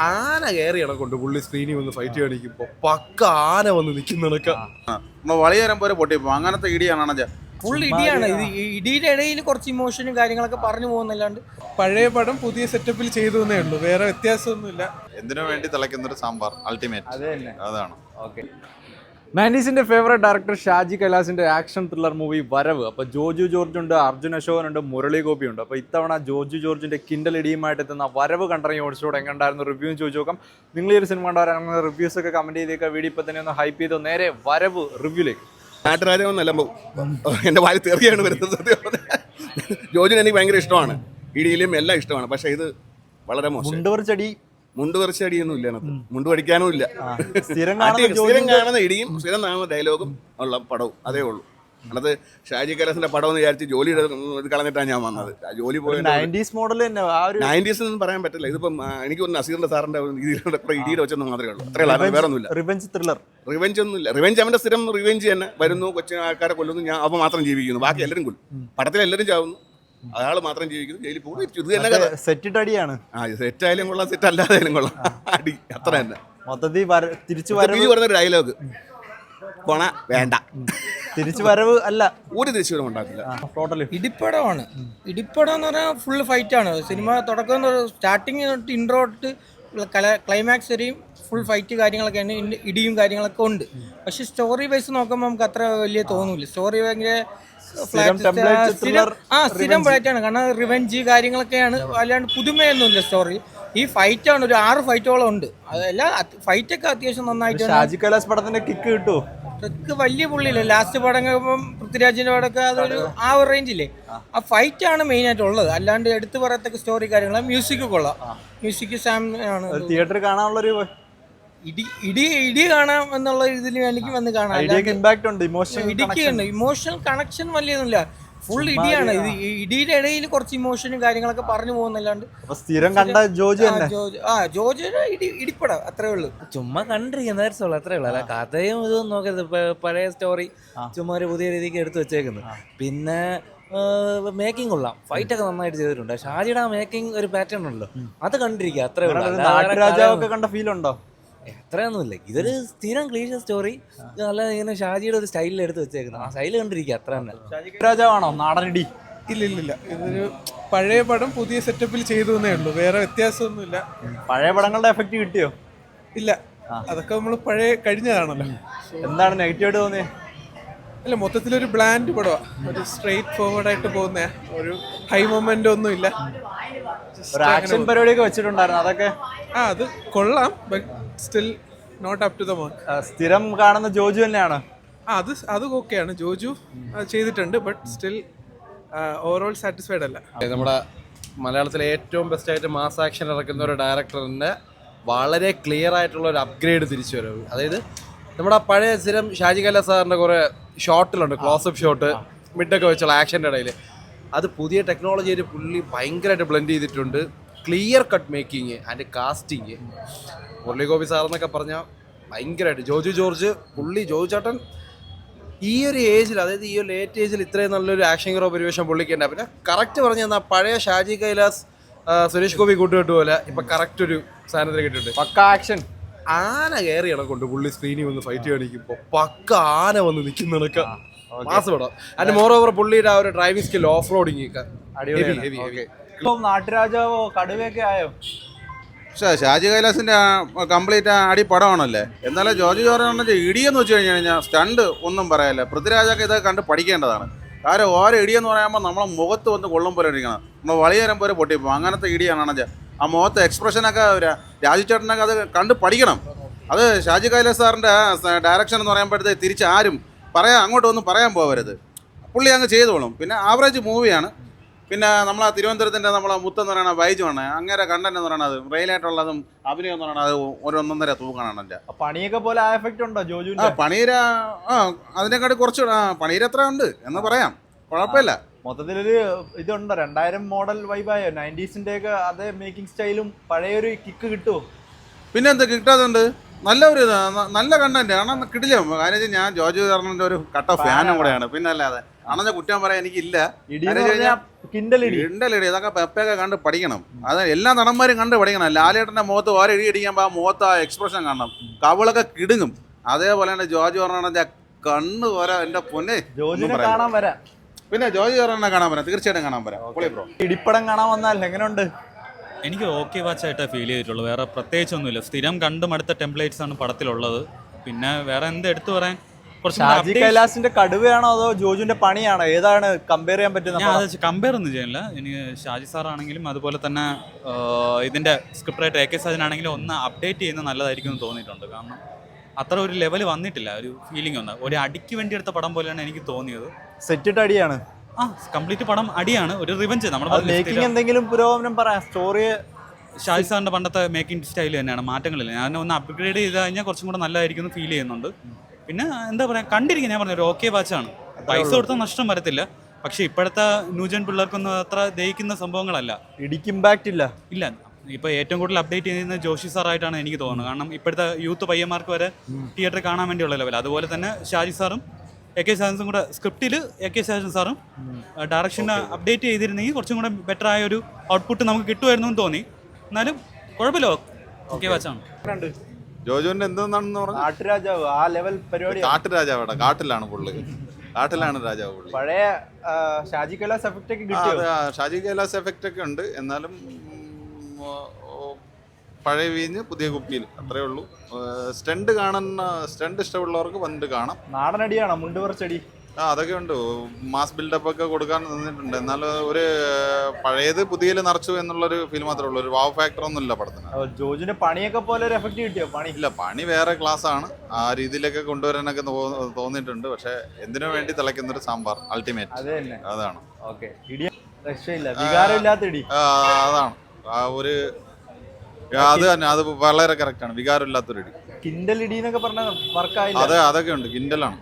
ആന കയറിയാണ് കൊണ്ട് പുള്ളി സ്ക്രീനിൽ വന്ന് ഫൈറ്റ് കാണിക്കുമ്പോ പക്ക ആന വന്ന് നിൽക്കുന്നതൊക്കെ വളിയേരം പോലെ പൊട്ടിപ്പോ അങ്ങനത്തെ ഇടിയാണ്. ഫുൾ ഇടിയാണ്. ഇത് ഇടിയുടെ ഇടയിൽ കുറച്ച് ഇമോഷനും കാര്യങ്ങളൊക്കെ പറഞ്ഞു പോകുന്നല്ലാണ്ട് പഴയ പടം പുതിയ സെറ്റപ്പിൽ ചെയ്തു എന്നേ ഉള്ളൂ, വേറെ വ്യത്യാസമൊന്നുമില്ല. എന്തിനു വേണ്ടി തിളയ്ക്കുന്നൊരു സാമ്പാർ അൾട്ടിമേറ്റ് അതാണ്. Okay, 90s favourite director Shaji കൈലാസിന്റെ ആക്ഷൻ ത്രില്ലർ മൂവി വരവ്. അപ്പോൾ ജോജു ജോർജ് ഉണ്ട്, അർജുൻ അശോകൻ ഉണ്ട്, മുരളി ഗോപി ഉണ്ട്. അപ്പോൾ ഇത്തവണ ജോജു ജോർജിന്റെ കിൻഡൽ ഇടിയുമായിട്ട് എത്തുന്ന വരവ് കണ്ടിറങ്ങി ഓടിച്ചോടെ എങ്ങനെ ഉണ്ടായിരുന്നു റിവ്യൂ ചോദിച്ചു നോക്കാം. നിങ്ങൾ ഈ ഒരു സിനിമ ഉണ്ടാകുന്ന റിവ്യൂസ് ഒക്കെ കമന്റ് ചെയ്തേക്കുക. വീഡിയോ ഇപ്പം തന്നെ ഒന്ന് ഹൈപ്പ് ചെയ്തോ. നേരെ വരവ് റിവ്യൂലേക്ക്. നാട്ടുരാജമെന്നല്ല എൻ്റെ വായിൽ തെറിയാണ് വരുന്നത്. ജോജിന് എനിക്ക് ഭയങ്കര ഇഷ്ടമാണ്, ഇടിയിലും എല്ലാം ഇഷ്ടമാണ്. പക്ഷെ ഇത് വളരെ മോശം. മുണ്ട് പറിച്ചടിയൊന്നും ഇല്ല, മുണ്ട് പഠിക്കാനും ഇല്ല. സ്ഥിരം കാണുന്ന ഇടിയും സ്ഥിരം കാണുന്ന ഡയലോഗും ഉള്ള പടവും അതേ ഉള്ളൂ. അല്ലാതെ ഷാജി കൈലാസിന്റെ പടം എന്ന് വിചാരിച്ച് ജോലി കളഞ്ഞിട്ടാണ് ഞാൻ വന്നത്. ജോലി പോയി 90s ഒന്നും പറയാൻ പറ്റില്ല. ഇതിപ്പം എനിക്ക് തോന്നുന്നു നസീറിന്റെ സാറിന്റെ ഇടിയിൽ വെച്ചൊന്നും മാത്രമേ ഉള്ളൂ. അത്രയുള്ള വേറെ ഒന്നുമില്ല. റിവെഞ്ച് ഒന്നുമില്ല. റിവെഞ്ച് അവന്റെ സ്ഥിരം റിവെഞ്ച് തന്നെ വരുന്നു, കൊച്ചു ആൾക്കാരെ കൊല്ലുന്നു, ഞാൻ അവ മാത്രം ജീവിക്കുന്നു, ബാക്കി എല്ലാവരും കൊല്ലും. പടത്തിൽ എല്ലാവരും ചാവുന്നു, അയാൾ മാത്രം ജീവിക്കുന്നു, ജയിലിൽ പോകുന്നു. ഇത് തന്നെ സെറ്റായാലും കൊള്ളാം, സെറ്റ് അല്ലാതായാലും കൊള്ളാം, അടി അത്ര തന്നെ. മൊത്തത്തിൽ തിരിച്ചു പറഞ്ഞൊരു ഡയലോഗ് കൊണ വേണ്ട, തിരിച്ചു വരവ് അല്ല, ഒരു തിരിച്ചു വരവ് ഉണ്ടാക്കില്ല. ഇടിപ്പടമാണ്. ഇടിപ്പടം എന്ന് പറഞ്ഞാൽ ഫുൾ ഫൈറ്റാണ്. സിനിമ തുടക്കം സ്റ്റാർട്ടിങ് തൊട്ട് ഇൻട്രോ തൊട്ട് ക്ലൈമാക്സ് വരെയും ഫുൾ ഫൈറ്റ് കാര്യങ്ങളൊക്കെയാണ്, ഇടിയും കാര്യങ്ങളൊക്കെ ഉണ്ട്. പക്ഷെ സ്റ്റോറി വൈസ് നോക്കുമ്പോൾ നമുക്ക് അത്ര വലിയ തോന്നൂല. സ്റ്റോറി ഭയങ്കര സ്ഥിരം ഫ്ലാറ്റാണ്. കാരണം റിവെഞ്ച് കാര്യങ്ങളൊക്കെയാണ്, അല്ലാണ്ട് പുതുമയൊന്നുമില്ല സ്റ്റോറി. ഈ ഫൈറ്റാണ്, ഒരു 6 ഫൈറ്റോളം ഉണ്ട്. അതെല്ലാം ഫൈറ്റൊക്കെ അത്യാവശ്യം നന്നായിട്ട്. കിക്ക് വലിയ പുള്ളിയില്ല. ലാസ്റ്റ് പടം പൃഥ്വിരാജിന്റെ പടമൊക്കെ അതൊരു ആ ഒരു റേഞ്ചില്ലേ, ആ ഫൈറ്റാണ് മെയിൻ ആയിട്ടുള്ളത്. അല്ലാണ്ട് എടുത്തു പറയത്തക്ക സ്റ്റോറി കാര്യങ്ങൾ. മ്യൂസിക് കൊള്ളാം, മ്യൂസിക് സാം ആണ്. തിയേറ്ററിൽ കാണാനുള്ളൊരു ഇടി കാണാം എന്നുള്ള ഇതിൽ എനിക്ക് വന്ന് കാണാം. ഇടിക്കുണ്ട്, ഇമോഷണൽ കണക്ഷൻ വലിയൊന്നുമില്ല. ഫുൾ ഇടിയാണ്. ഇത് ഇടിയുടെ ഇടയിൽ കുറച്ച് ഇമോഷനും കാര്യങ്ങളൊക്കെ പറഞ്ഞു പോകുന്നല്ലാണ്ട് സ്ഥിരം കണ്ട ജോജിയുടെ ഇടിപ്പട അത്രേ ഉള്ളൂ. ചുമ്മാ കണ്ടിരിക്കുന്ന അത്രേ ഉള്ളൂ. അല്ല കഥയും ഇതൊന്നും നോക്കരുത്. പഴയ സ്റ്റോറി ചുമ്മാ ഒരു പുതിയ രീതിക്ക് എടുത്തു വെച്ചേക്കുന്നത്. പിന്നെ മേക്കിംഗ് കൊള്ളാം, ഫൈറ്റ് ഒക്കെ നന്നായിട്ട് ചെയ്തിട്ടുണ്ട്. ഷാജിയുടെ മേക്കിംഗ് ഒരു പാറ്റേൺ ഉണ്ടല്ലോ, അത് കണ്ടിരിക്കുക അത്രേ ഉള്ളൂ. നാട്ടുരാജാവൊക്കെ കണ്ട ഫീൽ ഉണ്ടോ? എത്രയൊന്നുമില്ല. ഇതൊരു സ്ഥിരം ക്ലീഷ സ്റ്റോറി, നല്ല ഇങ്ങനെ ഷാജിയുടെ ഒരു സ്റ്റൈലിൽ എടുത്ത് വെച്ചേക്കുന്നത്. ആ സ്റ്റൈൽ കണ്ടിരിക്കുക അത്ര തന്നെ. രാജാവാണോ നാടനടി? ഇല്ല, ഇതൊരു പഴയ പടം പുതിയ സെറ്റപ്പിൽ ചെയ്തു എന്നേ ഉള്ളൂ, വേറെ വ്യത്യാസമൊന്നുമില്ല. പഴയ പടങ്ങളുടെ എഫക്റ്റ് കിട്ടിയോ? ഇല്ല, അതൊക്കെ നമ്മൾ പഴയ കഴിഞ്ഞതാണല്ലോ. എന്താണ് നെഗറ്റീവായിട്ട് തോന്നിയത്? അല്ല, മൊത്തത്തിലൊരു ബ്ലാൻഡ് പടമാണ്, ഒരു സ്ട്രെയിറ്റ് ഫോർവേഡ് ആയിട്ട് പോകുന്ന, ഒരു ഹൈ മൊമെന്റ് ഒന്നും ഇല്ല. ഒരു ആക്ഷൻ പരിപാടിയൊക്കെ വെച്ചിട്ടുണ്ടായിരുന്നു, അതൊക്കെ അത് കൊള്ളാം, but still not up to the mark. സ്ഥിരം കാണുന്ന ജോജു തന്നെയാണ്. അത് ഓക്കെയാണ്, ജോജു ചെയ്തിട്ടുണ്ട്, ബട്ട് സ്റ്റിൽ ഓവറോൾ സാറ്റിസ്ഫൈഡ് അല്ല. നമ്മുടെ മലയാളത്തിലെ ഏറ്റവും ബെസ്റ്റായിട്ട് മാസ് ആക്ഷൻ ഇറക്കുന്ന ഒരു ഡയറക്ടറിൻ്റെ വളരെ ക്ലിയർ ആയിട്ടുള്ള ഒരു അപ്ഗ്രേഡ് തിരിച്ചു വരവ്. അതായത് നമ്മുടെ പഴയ സ്ഥിരം ഷാജി കൈലാസ് സാറിൻ്റെ കുറേ ഷോട്ടിലുണ്ട്, ക്ലോസപ്പ് ഷോട്ട് മിഡൊക്കെ വെച്ചുള്ള ആക്ഷൻ്റെ ഇടയിൽ. അത് പുതിയ ടെക്നോളജിയിൽ പുള്ളി ഭയങ്കരമായിട്ട് ബ്ലെൻഡ് ചെയ്തിട്ടുണ്ട്. Clear cut making and casting. Murali Gopi സാറെന്നൊക്കെ പറഞ്ഞാൽ ഭയങ്കരമായിട്ട്. ജോജു ജോർജ് പുള്ളി, ജോജു ചേട്ടൻ ഈ ഒരു ഏജിൽ, അതായത് ഈ ഒരു ലേറ്റ് ഏജിൽ ഇത്രയും നല്ലൊരു ആക്ഷൻ ഹീറോ പരിവേഷം പുള്ളിക്കുണ്ട്. പിന്നെ കറക്റ്റ് പറഞ്ഞു തന്നാൽ പഴയ ഷാജി കൈലാസ് സുരേഷ് ഗോപി കൂട്ടുകെട്ട് പോലെ ഇപ്പം കറക്റ്റ് ഒരു സാധനത്തിൽ കിട്ടിയിട്ടുണ്ട്. പക്ക ആക്ഷൻ. ആന കയറിയാണ് കൊണ്ട് പുള്ളി സ്ക്രീനിൽ വന്ന് ഫൈറ്റ് കാണിക്കുമ്പോൾ പക്ക ആന വന്ന് നിൽക്കുന്നതൊക്കെ മാസ് പടം. അതിന് മോറോവർ പുള്ളിയുടെ ആ ഒരു ഡ്രൈവിംഗ് സ്കിൽ, ഓഫ് റോഡിങ് നാട്ടുരാജാവോ കടുവയൊക്കെ ആയോ? പക്ഷേ ഷാജി കൈലാസിന്റെ കംപ്ലീറ്റ് അടി പടമാണല്ലേ. എന്നാലും ജോജു ജോർജ് ഇടിയെന്ന് വെച്ച് കഴിഞ്ഞാൽ സ്റ്റണ്ട് ഒന്നും പറയാനില്ല. പൃഥ്വിരാജൊക്കെ ഇതൊക്കെ കണ്ട് പഠിക്കേണ്ടതാണ്. കാരണം ഓരോ ഇടിയെന്ന് പറയുമ്പോൾ നമ്മളെ മുഖത്ത് വന്ന് കൊള്ളും പോലെ ഇരിക്കണം, നമ്മൾ വളിയേരം പോലെ പൊട്ടിപ്പോൾ അങ്ങനത്തെ ഇടിയാണെന്ന്. ആ മുഖത്തെ എക്സ്പ്രഷനൊക്കെ രാജു ചേട്ടനൊക്കെ അത് കണ്ട് പഠിക്കണം. അത് ഷാജി കൈലാസ് സാറിൻ്റെ ഡയറക്ഷൻ എന്ന് പറയുമ്പോഴത്തേക്ക് തിരിച്ച് ആരും അങ്ങോട്ടൊന്നും പറയാൻ പോകരുത്, പുള്ളി അങ്ങ് ചെയ്തോളും. പിന്നെ ആവറേജ് മൂവിയാണ്. പിന്നെ നമ്മളെ തിരുവനന്തപുരത്തിൻ്റെ നമ്മളെ മുത്തെന്ന് പറയുന്ന ബൈജുവാണ്, അങ്ങനെ കണ്ടന്റ് എന്ന് പറയുന്നത് റെയിലായിട്ടുള്ളതും അഭിനയം എന്ന് പറയുന്നത് ഒരു 1.5 തൂക്കാണ്. എൻ്റെ പണിയൊക്കെ പോലെ ആ എഫക്റ്റ് ഉണ്ടോ ജോജു? പണീര അതിനെക്കാട്ടി കുറച്ച് പണീര എത്ര ഉണ്ട് എന്ന് പറയാം, കുഴപ്പമില്ല. മൊത്തത്തിലൊരു ഇതുണ്ടോ, 2000 മോഡൽ വൈബായോ? 90s ഒക്കെ അതേ മേക്കിംഗ് സ്റ്റൈലും പഴയൊരു കിക്ക് കിട്ടുമോ? പിന്നെ എന്താ കിട്ടാതുണ്ട്, നല്ല കണ്ടന്റ് കാരണം കിട്ടില്ല. കാര്യം ഞാൻ ജോജു ചേട്ടൻ്റെ ഒരു കട്ട ഫാനും കൂടെയാണ്. പിന്നെ അല്ലാതെ അണഞ്ഞ കുറ്റം പറയാൻ എനിക്കില്ല. കിൻഡലിടി കിണ്ടലിടി ഇതൊക്കെ പെപ്പയൊക്കെ കണ്ട് പഠിക്കണം. അത് എല്ലാ നടന്മാരും കണ്ട് പഠിക്കണം. ലാലേട്ടൻ്റെ മുഖത്ത് ഓരോ ഇടി അടിക്കുമ്പോൾ ആ മുഖത്ത് ആ എക്സ്പ്രഷൻ കാണണം, കവിളൊക്കെ കിടുങ്ങും. അതേപോലെ തന്നെ ജോർജ് പറഞ്ഞ കണ്ണ് പോരാ എൻ്റെ പൊന്നെ. ജോജിനെ കാണാൻ വരാം. പിന്നെ ജോർജ് പറഞ്ഞെ കാണാൻ വരാം, തീർച്ചയായിട്ടും കാണാൻ വരാം. പൊളി ബ്രോ. ഇടിപ്പടം കാണാൻ വന്നാൽ എങ്ങനെയുണ്ട്? എനിക്ക് ഓക്കെ വാച്ചായിട്ടേ ഫീൽ ചെയ്തിട്ടുള്ളൂ. വേറെ പ്രത്യേകിച്ചൊന്നുമില്ല. സ്ഥിരം കണ്ടും അടുത്ത ടെംപ്ലേറ്റ്സ് ആണ് പടത്തിലുള്ളത്. പിന്നെ വേറെ എന്ത് എടുത്തു പറയാൻ, ഷാജി കൈലാസിന്റെ കടുവയാണോ അതോ ജോജുവിന്റെ പണിയാണോ, ഏതാണ് കമ്പയർ ചെയ്യാൻ പറ്റുന്നത്? ഞാൻ അത് കമ്പയർ ഒന്നും ചെയ്യുന്നില്ല. എനിക്ക് ഷാജി സാർ ആണെങ്കിലും അതുപോലെ തന്നെ ഇതിന്റെ സ്ക്രിപ്റ്റ് റൈറ്റർ AK സാജനാണെങ്കിലും ഒന്ന് അപ്ഡേറ്റ് ചെയ്യുന്നത് നല്ലതായിരിക്കും എന്ന് തോന്നിയിട്ടുണ്ട്. കാരണം അത്ര ഒരു ലെവൽ വന്നിട്ടില്ല, ഒരു ഫീലിംഗ് ഒന്ന്. ഒരു അടിക്ക് വേണ്ടി എടുത്ത പടം പോലെയാണ് എനിക്ക് തോന്നിയത്. സെറ്റിട്ട് അടിയാണ്. കംപ്ലീറ്റ് പടം അടിയാണ്, ഒരു റിവഞ്ച്. മേക്കിംഗ് എന്തെങ്കിലും പുരോഗമനം പറയാം? സ്റ്റോറി ഷാജി സാറിന്റെ പണ്ടത്തെ മേക്കിംഗ് സ്റ്റൈൽ തന്നെയാണ്, മാറ്റങ്ങളില്ല. ഞാൻ ഒന്ന് അപ്ഗ്രേഡ് ചെയ്ത് കഴിഞ്ഞാൽ കുറച്ചും കൂടെ നല്ലതായിരിക്കും എന്ന് ഫീൽ ചെയ്യുന്നുണ്ട്. പിന്നെ എന്താ പറയുക, കണ്ടിരിക്കാൻ ഞാൻ പറഞ്ഞു ഒരു ഓക്കെ വാച്ചാണ്. പൈസ കൊടുത്താൽ നഷ്ടം വരത്തില്ല. പക്ഷെ ഇപ്പോഴത്തെ ന്യൂജൻ പിള്ളേർക്കൊന്നും അത്ര ദഹിക്കുന്ന സംഭവങ്ങളല്ല. ഇടിക്ക് ഇമ്പാക്റ്റ് ഇല്ല. ഇല്ല, ഇപ്പോൾ ഏറ്റവും കൂടുതൽ അപ്ഡേറ്റ് ചെയ്യുന്നത് ജോഷി സാറായിട്ടാണ് എനിക്ക് തോന്നുന്നത്. കാരണം ഇപ്പോഴത്തെ യൂത്ത് പയ്യന്മാർക്ക് വരെ തിയേറ്ററിൽ കാണാൻ വേണ്ടിയുള്ള ലെവൽ. അതുപോലെ തന്നെ ഷാജി സാറും AK സാജൻസും കൂടെ സ്ക്രിപ്റ്റിൽ AK സാജൻ സാറും ഡയറക്ഷന് അപ്ഡേറ്റ് ചെയ്തിരുന്നെങ്കിൽ കുറച്ചും കൂടെ ബെറ്റർ ആയ ഒരു ഔട്ട്പുട്ട് നമുക്ക് കിട്ടുമായിരുന്നു എന്ന് തോന്നി. എന്നാലും കുഴപ്പമില്ല, ഓക്കെ വാച്ചാണ്. ജോജുവിന്റെ എന്തെന്നാണെന്ന് പറഞ്ഞു? നാട്ടുരാജാവ് ആ ലെവൽ പരിപാടി. കാട്ടുരാജാവിടെ, കാട്ടിലാണ് പുള്ളി, കാട്ടിലാണ് രാജാവ് പുള്ളി. പഴയ ഷാജി കൈലാസ് എഫക്റ്റ് ഒക്കെ കിട്ടിയോ? ഷാജി കൈലാസ് എഫക്റ്റ് ഒക്കെ ഉണ്ട്. എന്നാലും പഴയ വീഞ്ഞ് പുതിയ കുപ്പിയിൽ, അത്രേ ഉള്ളൂ. സ്റ്റണ്ട് ഇഷ്ടമുള്ളവർക്ക് വന്നിട്ട് കാണാം. നാടനടിയാണോ മുണ്ട് കുറച്ചടി? അതൊക്കെ ഉണ്ട്. മാസ് ബിൽഡപ്പ് ഒക്കെ കൊടുക്കാൻ നിന്നിട്ടുണ്ട്. എന്നാൽ ഒരു പഴയത് പുതിയതിൽ നിറച്ചു എന്നുള്ളൊരു ഫീൽ മാത്രമേ ഉള്ളൂ. ഒരു വാവ് ഫാക്ടർ ഒന്നും ഇല്ല പടത്തിന്. ജോജിന്റെ പണിയൊക്കെ പോലെ ഒരു എഫക്റ്റ് കിട്ടിയോ? പണി ഇല്ല, പണി വേറെ ക്ലാസ് ആണ്. ആ രീതിയിലൊക്കെ കൊണ്ടുവരാനൊക്കെ തോന്നിയിട്ടുണ്ട്. പക്ഷെ എന്തിനു വേണ്ടി തിളയ്ക്കുന്നൊരു സാമ്പാർ അൾട്ടിമേറ്റ്. അത് തന്നെ, അതാണ്. ഓക്കെ. ഇടി രക്ഷയില്ല, വികാരമില്ലാത്ത ഇടി. അതാണ് ആ ഒരു, അത് തന്നെ, അത് വളരെ കറക്റ്റ് ആണ്. വികാരമില്ലാത്തൊരു ഇടി. കിൻഡൽ ഇടി എന്നൊക്കെ പറഞ്ഞ വർക്കായില്ല. അതൊക്കെ ഉണ്ട്. കിൻഡലാണ്.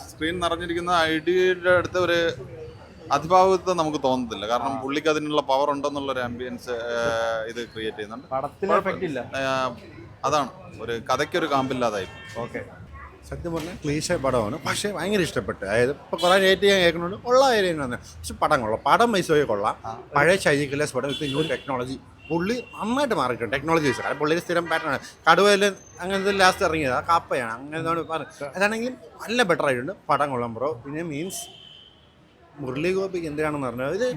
സ്ക്രീൻ നിറഞ്ഞിരിക്കുന്ന ഐഡിയുടെ അടുത്ത് ഒരു അതിഭാവത്വം നമുക്ക് തോന്നത്തില്ല. കാരണം പുള്ളിക്ക് അതിനുള്ള പവർ ഉണ്ടെന്നുള്ള ഒരു ആംബിയൻസ് ഇത് ക്രിയേറ്റ് ചെയ്യുന്നുണ്ട്. അതാണ് ഒരു കഥയ്ക്കൊരു കാമ്പില്ലാതായി. ഓക്കെ. സത്യം പറഞ്ഞാൽ ക്ലീശ പടമാണ്, പക്ഷേ ഭയങ്കര ഇഷ്ടപ്പെട്ടു. അതായത് ഇപ്പോൾ കുറേ റേറ്റ് ഞാൻ കേൾക്കുന്നുണ്ട്, ഉള്ള ഏരിയ തന്നെ. പക്ഷെ പടം കൊള്ളാം, പടം വൈസോയെ കൊള്ളാം. പഴയ ഷാജി കൈലാസ് പടം ഇപ്പോൾ ന്യൂ ടെക്നോളജി, പുള്ളി നന്നായിട്ട് മാറിയിട്ടുണ്ട് ടെക്നോളജി വെച്ചാൽ. കാരണം പുള്ളിയുടെ സ്ഥിരം പാറ്റേൺ കടുവയിൽ അങ്ങനത്തെ ലാസ്റ്റ് ഇറങ്ങിയത് ആ കാപ്പയാണ്, അങ്ങനെ പറഞ്ഞത്. അതാണെങ്കിലും നല്ല ബെറ്റർ ആയിട്ടുണ്ട്. പടം കൊള്ളാം ബ്രോ. പിന്നെ മീൻസ് മുരളി ഗോപിക്ക് എന്തിനാണെന്ന് പറഞ്ഞത്, ഇത്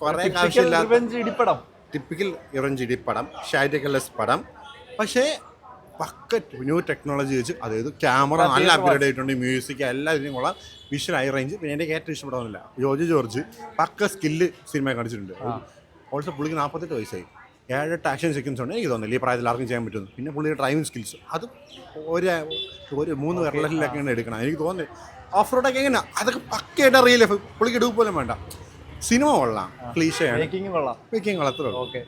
കുറേ ആവശ്യമില്ലാത്ത ഇടിപ്പടം, ടിപ്പിക്കൽ ഇറഞ്ചി ഇടിപ്പടം, ഷാജി കൈലാസ് പടം. പക്ഷേ പക്ക ന്യൂ ടെക്നോളജി വെച്ച്, അതായത് ക്യാമറ നല്ല അപ്ഗ്രേഡ് ആയിട്ടുണ്ട്, മ്യൂസിക് എല്ലാ ഇതിനും കൊള്ളാം, വിഷ്വൽ ഹൈ റേഞ്ച്. പിന്നെ എൻ്റെ ഏറ്റവും ഇഷ്ടപ്പെടാവുന്നില്ല ജോർജ് പക്ക സ്കില്ല് സിനിമ കാണിച്ചിട്ടുണ്ട്. ഓൾസോ പുള്ളിക്ക് 48 വയസ്സായി. 7-8 ആക്ഷൻ സെക്കൻസ് ഉണ്ട്. എനിക്ക് തോന്നുന്നില്ല ഈ പ്രായത്തിൽ ആർക്കും ചെയ്യാൻ പറ്റുന്നു. പിന്നെ പുള്ളിയുടെ ഡ്രൈവിംഗ് സ്കിൽസ് അത് ഒരു 3 വിരലിലൊക്കെയാണ് എടുക്കണം. എനിക്ക് തോന്നുന്നത് ഓഫ് റോഡൊക്കെ എങ്ങനെ അതൊക്കെ പക്കയായിട്ട് റിയൽ പുള്ളിക്ക് എടുക്കുക പോലും വേണ്ട. സിനിമ കൊള്ളാം, ക്ലീശയാണ്, മേക്കിംഗ് കൊള്ളാം. മേക്കിംഗ് കൊള്ളാം, അത്രേ ഉള്ളൂ. ഓക്കെ.